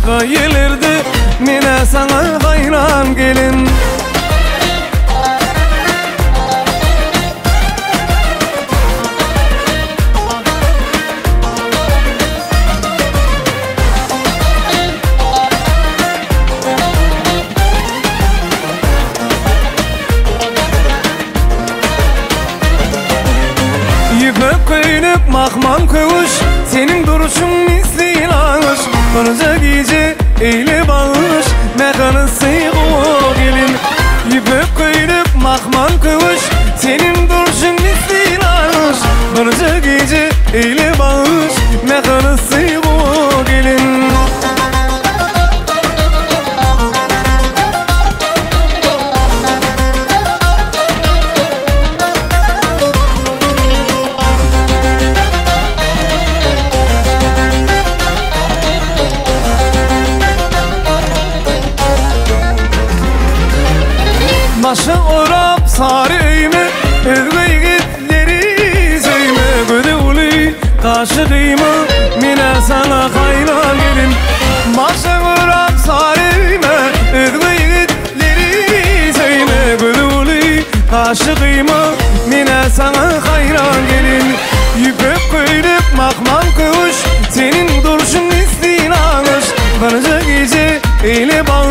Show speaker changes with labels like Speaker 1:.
Speaker 1: başka gelirdi, mine sana hayran gelin. Yüpek köylük mahman kövuş, senin duruşun misli lanış. Kırca gece eyle bağış, mekanı sıyğu gelin. Yüpek köylük mahman kövuş, senin duruşun misli lanış. Kırca gece eyle bağış, mekanı sıyğu gelin. Başı orap sarıyımı, özgü yigitleri söyme. Göde ulu kaşıkıyımı, mine sana hayran gelin. Başı orap sarıyımı, özgü yigitleri söyme. Göde ulu kaşıkıyımı, mine sana hayran gelin. Yüpek köylük mahman kövuş, senin duruşun misli lanış. Kırca gece eyle bağış,